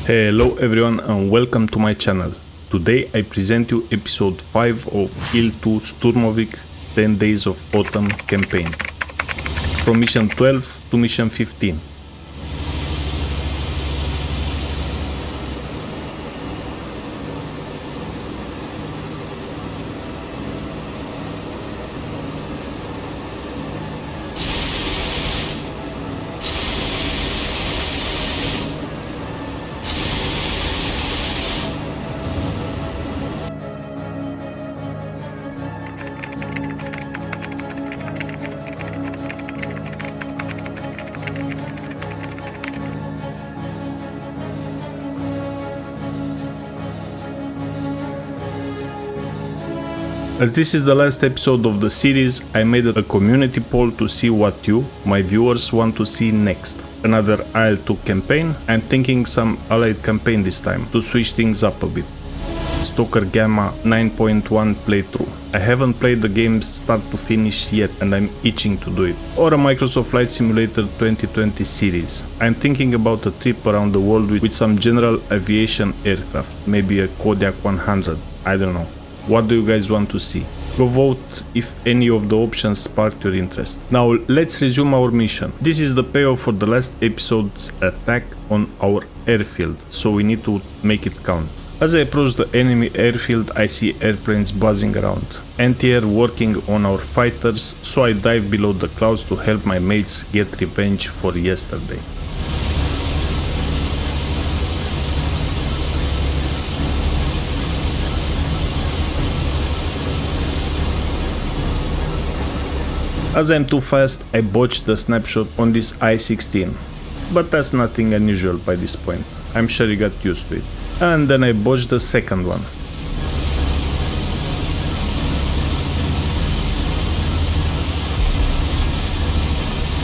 Hello everyone and welcome to my channel. Today I present you episode 5 of IL2 Sturmovik 10 Days of Autumn campaign. From mission 12 to mission 15. As this is the last episode of the series, I made a community poll to see what you, my viewers, want to see next. Another IL2 campaign. I'm thinking some allied campaign this time, to switch things up a bit. Stalker Gamma 9.1 playthrough. I haven't played the game start to finish yet and I'm itching to do it. Or a Microsoft Flight Simulator 2020 series. I'm thinking about a trip around the world with some general aviation aircraft, maybe a Kodiak 100, I don't know. What do you guys want to see? Go vote if any of the options sparked your interest. Now let's resume our mission. This is the payoff for the last episode's attack on our airfield, so we need to make it count. As I approach the enemy airfield, I see airplanes buzzing around. Anti-air working on our fighters, so I dive below the clouds to help my mates get revenge for yesterday. As I'm too fast, I botched the snapshot on this I-16, but that's nothing unusual by this point. I'm sure you got used to it. And then I botched the second one.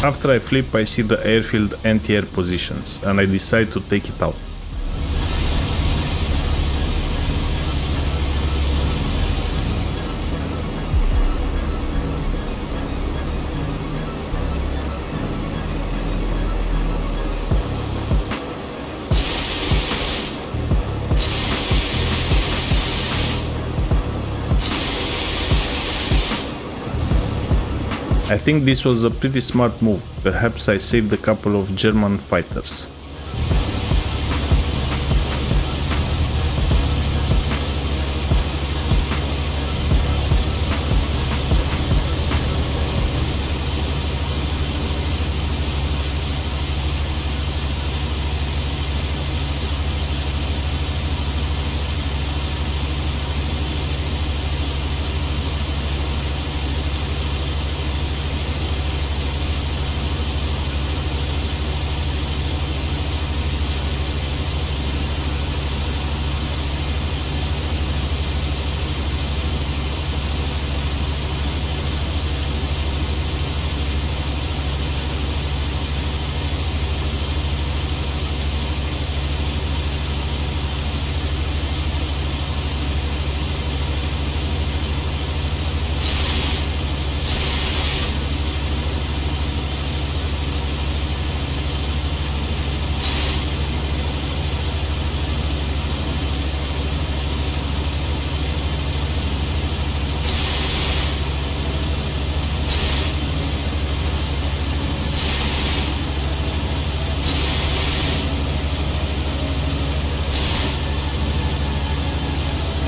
After I flip, I see the airfield anti-air positions, and I decide to take it out. I think this was a pretty smart move. Perhaps I saved a couple of German fighters.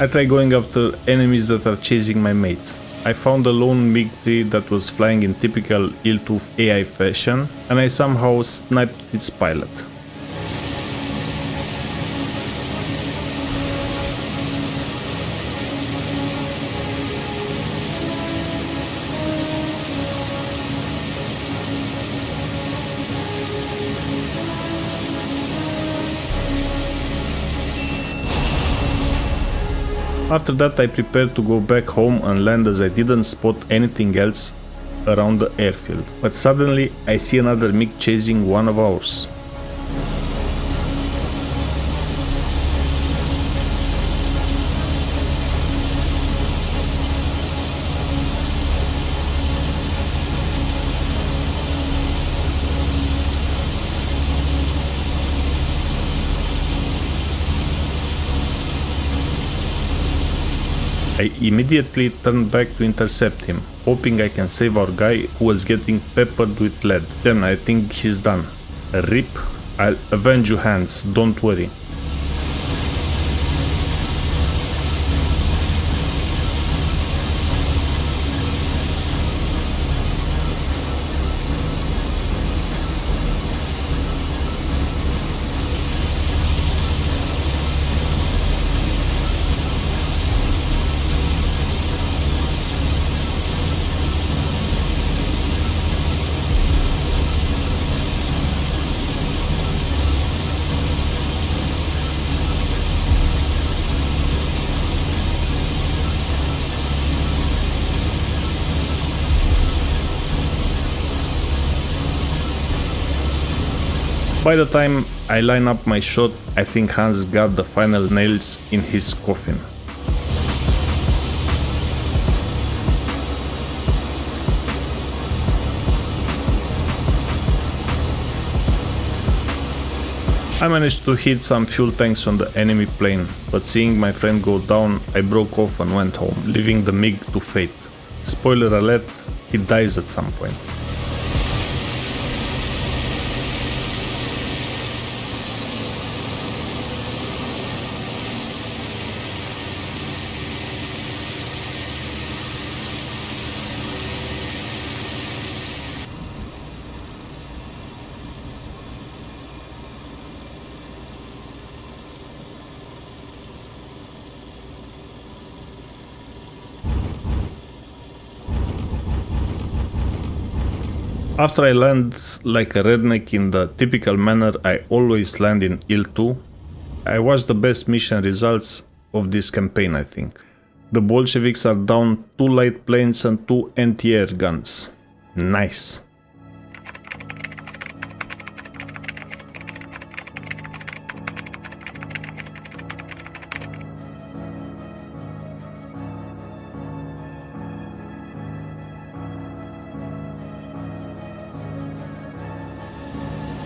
I try going after enemies that are chasing my mates. I found a lone MiG-3 that was flying in typical IL2 AI fashion, and I somehow sniped its pilot. After that I prepared to go back home and land as I didn't spot anything else around the airfield. But suddenly I see another MiG chasing one of ours. I immediately turned back to intercept him, hoping I can save our guy who was getting peppered with lead. Then I think he's done. RIP, I'll avenge you, Hans, don't worry. By the time I line up my shot, I think Hans got the final nails in his coffin. I managed to hit some fuel tanks on the enemy plane, but seeing my friend go down, I broke off and went home, leaving the MiG to fate. Spoiler alert, he dies at some point. After I land like a redneck in the typical manner I always land in IL2, I watched the best mission results of this campaign, I think. The Bolsheviks are down 2 light planes and 2 anti-air guns. Nice.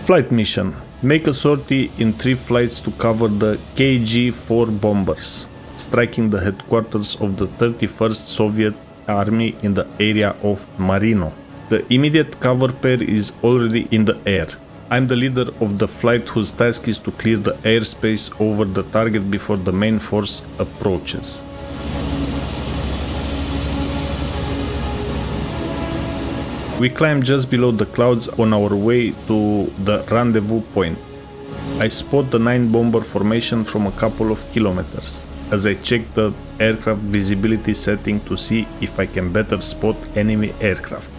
Flight mission. Make a sortie in 3 flights to cover the KG-4 bombers, striking the headquarters of the 31st Soviet Army in the area of Marino. The immediate cover pair is already in the air. I'm the leader of the flight whose task is to clear the airspace over the target before the main force approaches. We climb just below the clouds on our way to the rendezvous point. I spot the 9 bomber formation from a couple of kilometers, as I check the aircraft visibility setting to see if I can better spot enemy aircraft.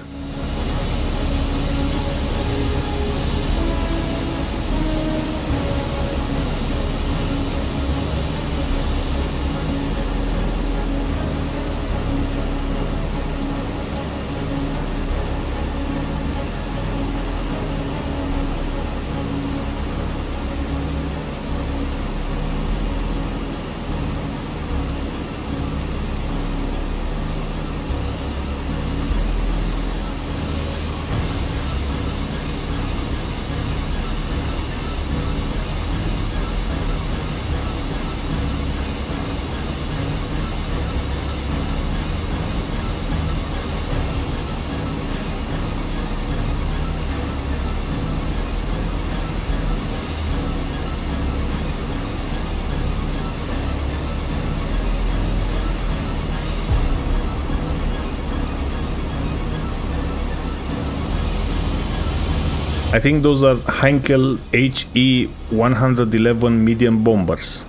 I think those are Heinkel HE-111 medium bombers.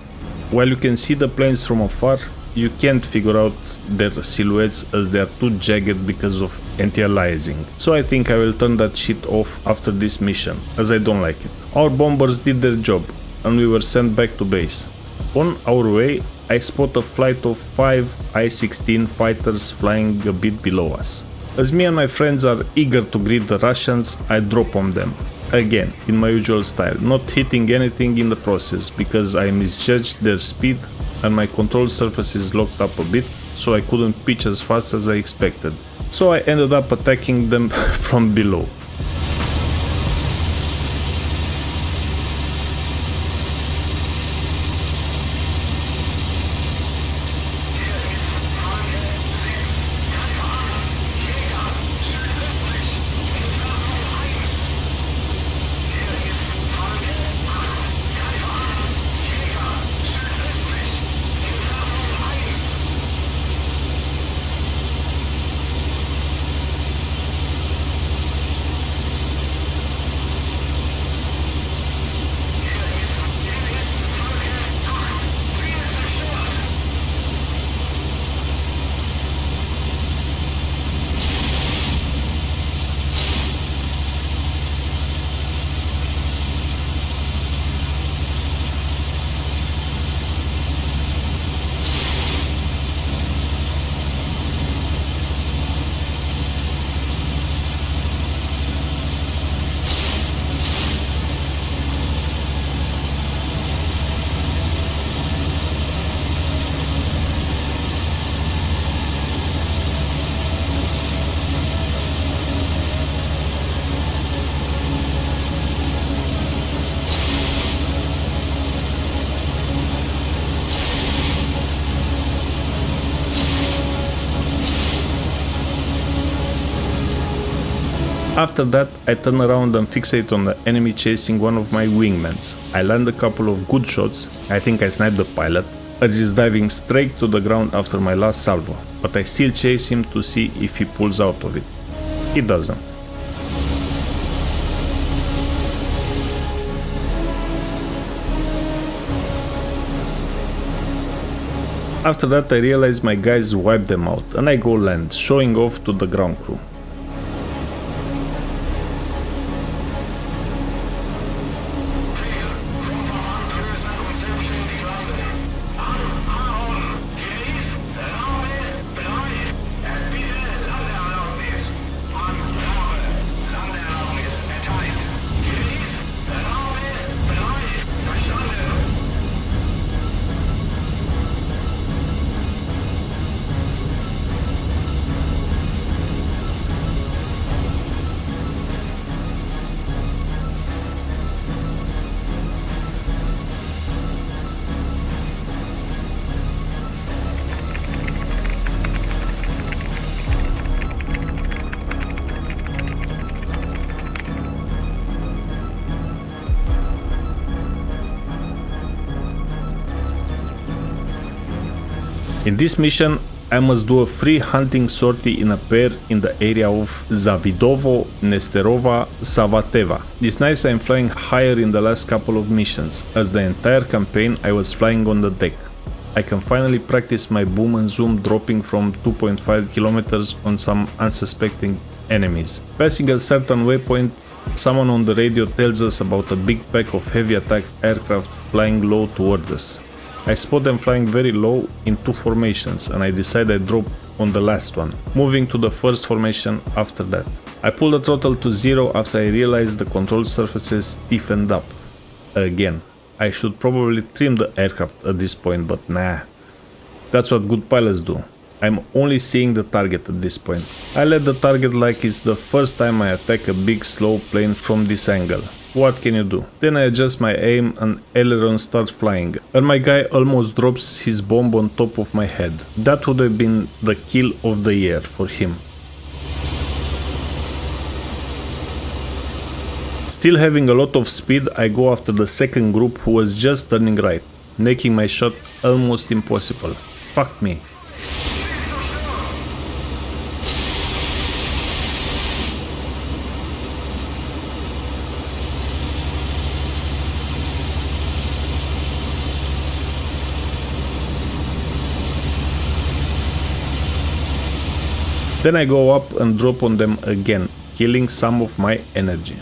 While you can see the planes from afar, you can't figure out their silhouettes as they are too jagged because of anti-aliasing. So I think I will turn that shit off after this mission, as I don't like it. Our bombers did their job, and we were sent back to base. On our way, I spot a flight of 5 I-16 fighters flying a bit below us. As me and my friends are eager to greet the Russians, I drop on them. Again, in my usual style, not hitting anything in the process, because I misjudged their speed and my control surface is locked up a bit, so I couldn't pitch as fast as I expected. So I ended up attacking them from below. After that, I turn around and fixate on the enemy chasing one of my wingmans. I land a couple of good shots, I think I sniped the pilot, as he's diving straight to the ground after my last salvo, but I still chase him to see if he pulls out of it. He doesn't. After that, I realize my guys wiped them out, and I go land, showing off to the ground crew. In this mission, I must do a free hunting sortie in a pair in the area of Zavidovo, Nesterova, Savateva. It's nice I'm flying higher in the last couple of missions, as the entire campaign I was flying on the deck. I can finally practice my boom and zoom dropping from 2.5 kilometers on some unsuspecting enemies. Passing a certain waypoint, someone on the radio tells us about a big pack of heavy attack aircraft flying low towards us. I spot them flying very low in two formations, and I decide I drop on the last one, moving to the first formation after that. I pull the throttle to 0 after I realize the control surfaces stiffened up. Again, I should probably trim the aircraft at this point, but nah. That's what good pilots do. I'm only seeing the target at this point. I let the target like it's the first time I attack a big slow plane from this angle. What can you do? Then I adjust my aim and aileron starts flying, and my guy almost drops his bomb on top of my head. That would have been the kill of the year for him. Still having a lot of speed, I go after the second group who was just turning right, making my shot almost impossible. Fuck me. Then I go up and drop on them again, killing some of my energy.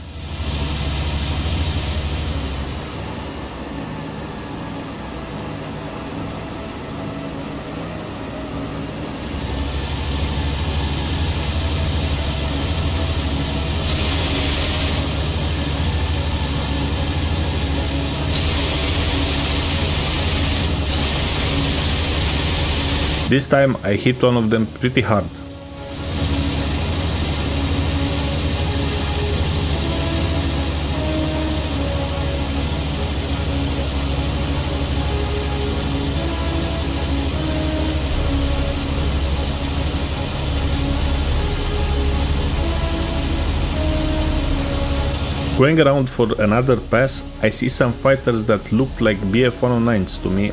This time I hit one of them pretty hard. Going around for another pass, I see some fighters that looked like BF-109s to me.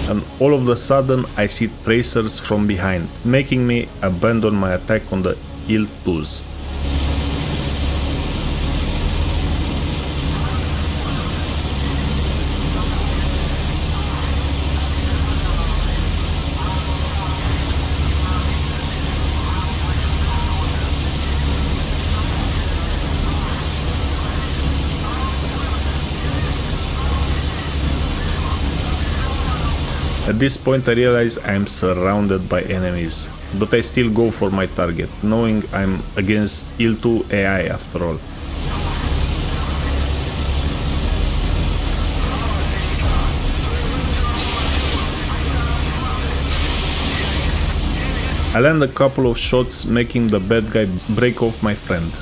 And all of a sudden I see tracers from behind, making me abandon my attack on the IL2s. At this point I realize I'm surrounded by enemies, but I still go for my target, knowing I'm against IL2 AI after all. I land a couple of shots, making the bad guy break off my friend.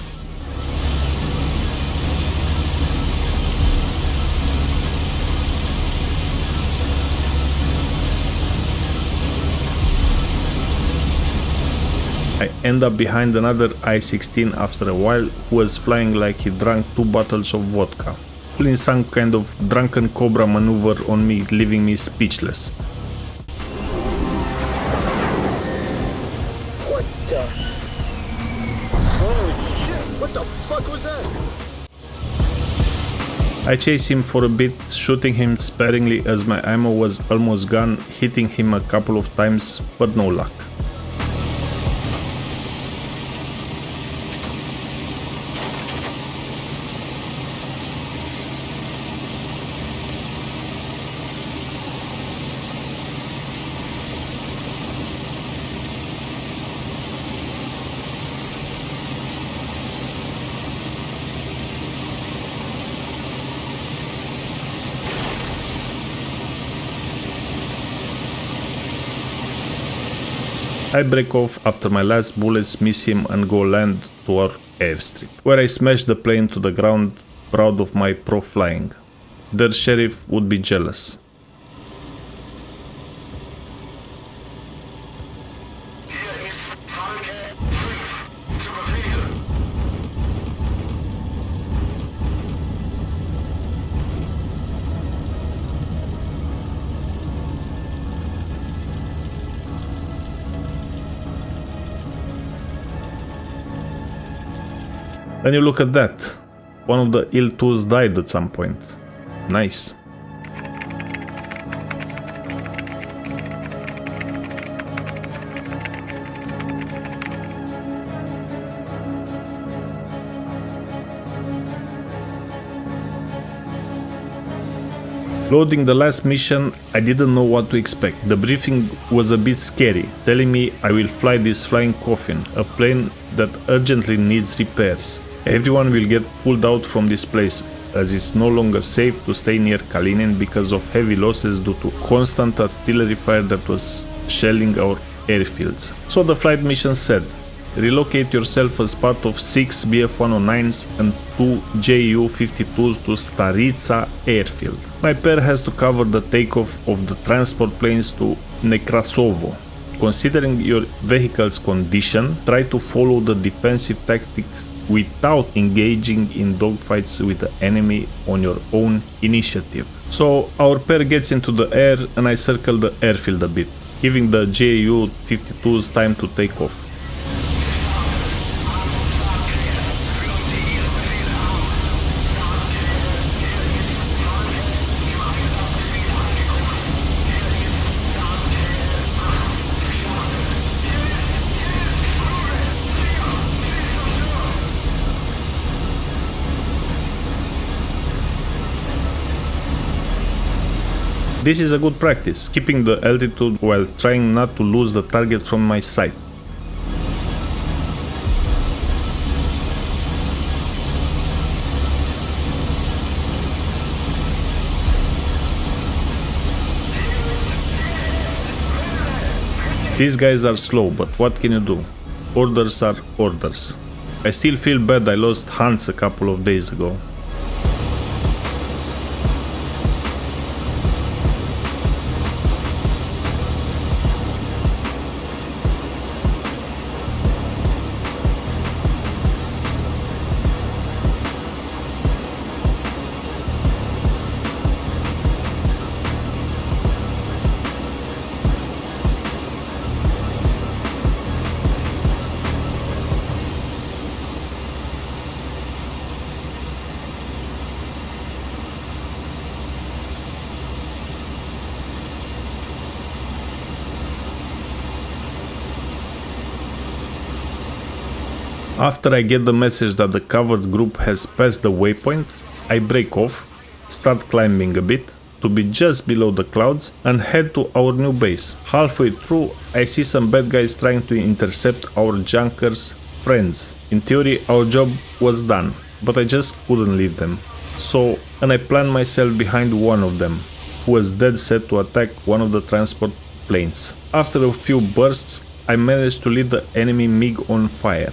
I end up behind another I-16 after a while who was flying like he drank 2 bottles of vodka, pulling some kind of drunken cobra maneuver on me, leaving me speechless. What the? Holy shit, what the fuck was that? I chased him for a bit, shooting him sparingly as my ammo was almost gone, hitting him a couple of times, but no luck. I break off after my last bullets miss him and go land to our airstrip, where I smash the plane to the ground, proud of my pro flying. Their sheriff would be jealous. Then you look at that. One of the IL2s died at some point. Nice. Loading the last mission, I didn't know what to expect. The briefing was a bit scary, telling me I will fly this flying Coffin, a plane that urgently needs repairs. Everyone will get pulled out from this place, as it's no longer safe to stay near Kalinin because of heavy losses due to constant artillery fire that was shelling our airfields. So the flight mission said, relocate yourself as part of 6 Bf-109s and 2 Ju-52s to Staritsa airfield. My pair has to cover the takeoff of the transport planes to Nekrasovo. Considering your vehicle's condition, try to follow the defensive tactics without engaging in dogfights with the enemy on your own initiative. So our pair gets into the air and I circle the airfield a bit, giving the Ju-52s time to take off. This is a good practice, keeping the altitude while trying not to lose the target from my sight. These guys are slow, but what can you do? Orders are orders. I still feel bad I lost Hans a couple of days ago. After I get the message that the covered group has passed the waypoint, I break off, start climbing a bit to be just below the clouds and head to our new base. Halfway through, I see some bad guys trying to intercept our junkers' friends. In theory, our job was done, but I just couldn't leave them. And I planned myself behind one of them, who was dead set to attack one of the transport planes. After a few bursts, I managed to lead the enemy MiG on fire.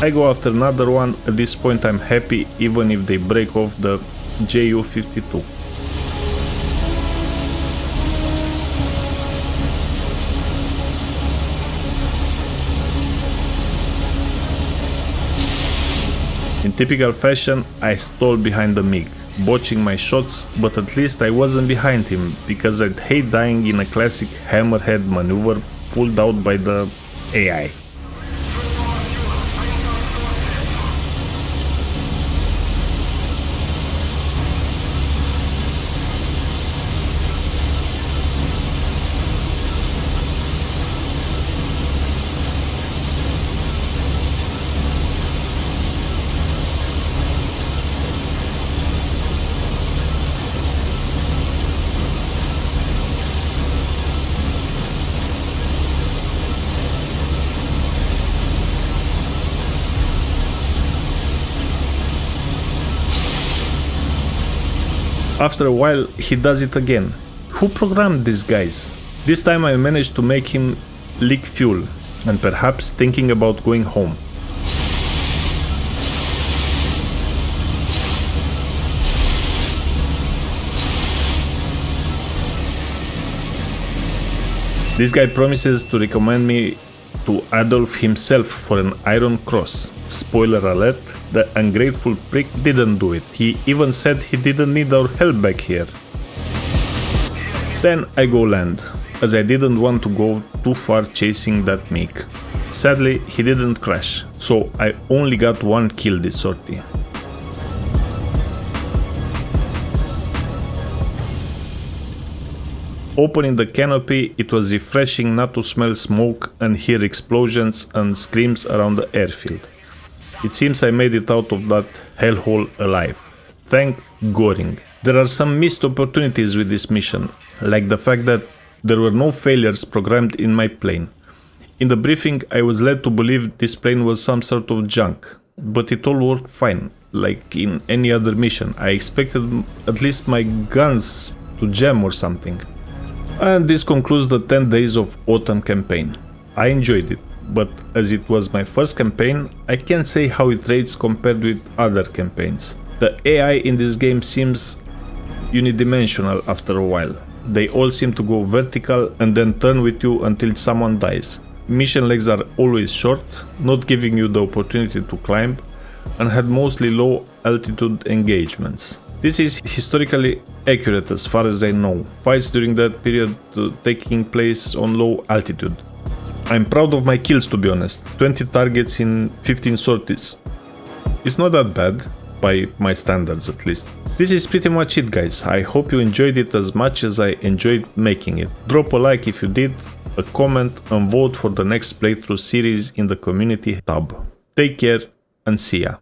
I go after another one. At this point I'm happy even if they break off the Ju-52. In typical fashion, I stole behind the MiG, botching my shots, but at least I wasn't behind him, because I'd hate dying in a classic hammerhead maneuver pulled out by the AI. After a while, he does it again. Who programmed these guys? This time I managed to make him leak fuel, and perhaps thinking about going home. This guy promises to recommend me to Adolf himself for an Iron Cross. Spoiler alert, the ungrateful prick didn't do it. He even said he didn't need our help back here. Then I go land, as I didn't want to go too far chasing that MiG. Sadly, he didn't crash, so I only got one kill this sortie. Opening the canopy, it was refreshing not to smell smoke and hear explosions and screams around the airfield. It seems I made it out of that hellhole alive. Thank Goring. There are some missed opportunities with this mission, like the fact that there were no failures programmed in my plane. In the briefing, I was led to believe this plane was some sort of junk, but it all worked fine, like in any other mission. I expected at least my guns to jam or something. And this concludes the 10 days of autumn campaign. I enjoyed it, but as it was my first campaign, I can't say how it rates compared with other campaigns. The AI in this game seems unidimensional after a while. They all seem to go vertical and then turn with you until someone dies. Mission legs are always short, not giving you the opportunity to climb, and had mostly low altitude engagements. This is historically accurate as far as I know, fights during that period taking place on low altitude. I'm proud of my kills, to be honest, 20 targets in 15 sorties. It's not that bad, by my standards at least. This is pretty much it, guys. I hope you enjoyed it as much as I enjoyed making it. Drop a like if you did, a comment, and vote for the next playthrough series in the community tab. Take care and see ya.